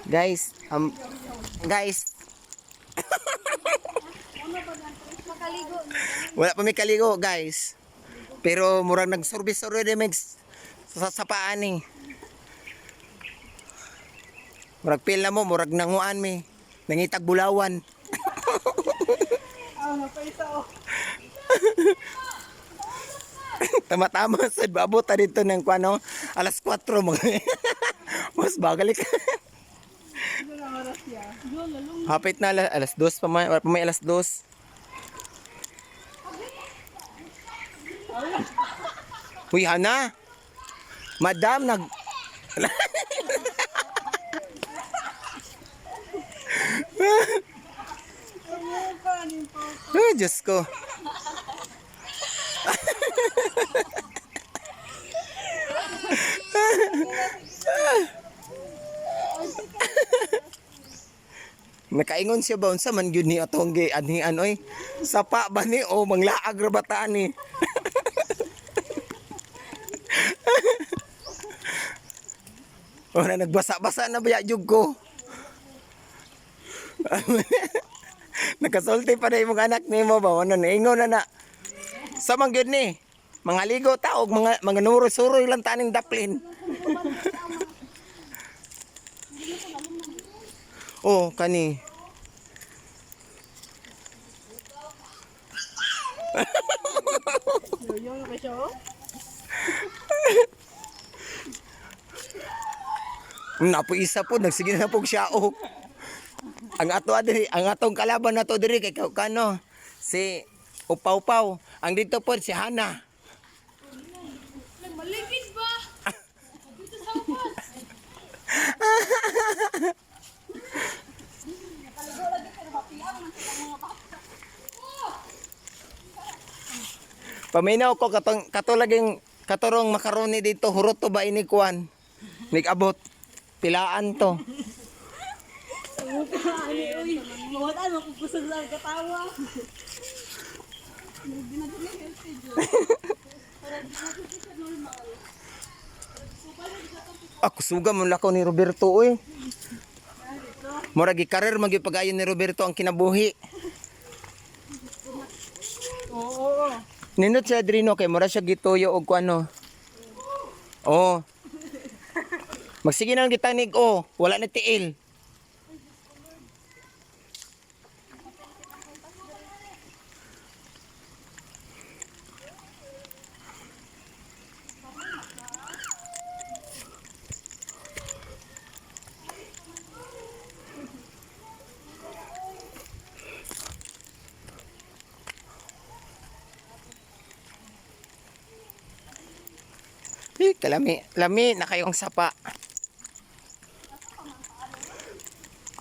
Guys, guys, wala pa may kaligo, guys. Pero murag nag-service already mix sa sapaan ni. Murag pil na mo, murag nanguan mi. Nangitag bulawan. Tama-tama sa babot dito ng kuano, alas 4 mga. Mas bagalik. Hapit na alas 2 pa may alas 2. Uy, Hana. Madam, Ay, Diyos ko. Nakaingon siya ba unsa man gyud ni atong gianhian oy. Sapa ba ni o manglaag ra bataan ni? Ora nagbasa-basa na ba jud ko. Nakasulti pa na imong anak nimo ba ano naingon na na. Sa man gyud ni mga ligo ta og mga nuro-suroy lang taning daplin. Oh, kani. Yoyo ka siya, oh? Napo isa po nagsige na pog siya oh. Ang atong kalaban nato diri kay kano si Upaw-Paw. Ang dito po si Hana. Maligid ba? Dito sa upas. Paminaw ko katurong makaroni dito hurot to ba ini kuan? Nig-abot pilaan to. Uy, mawala mo kung gusto lang katawa. Ako suga mo lakaw ni Roberto oy. Mura gi karer magipag-ayon ni Roberto ang kinabuhi. Oo. Nindot siya Adrino kay mura siya gituyo og kuano. Oh. Magsige na gitanig oh, wala na tiil. Lami na kayong sapa.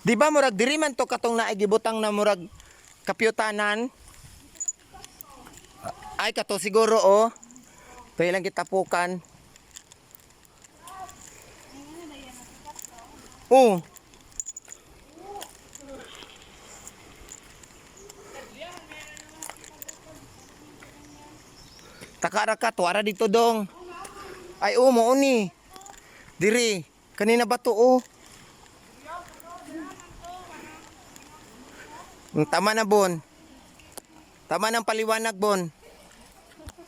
Di ba murag diri man to katong naigibutang na murag kapyutanan? Ay kato siguro oh. Kaya lang kitapukan. Oh. Takaraka tuara dito dong. Ay oh mo ni. Diri kanina ba to oh. Tama na bon. Tama ng paliwanag bon.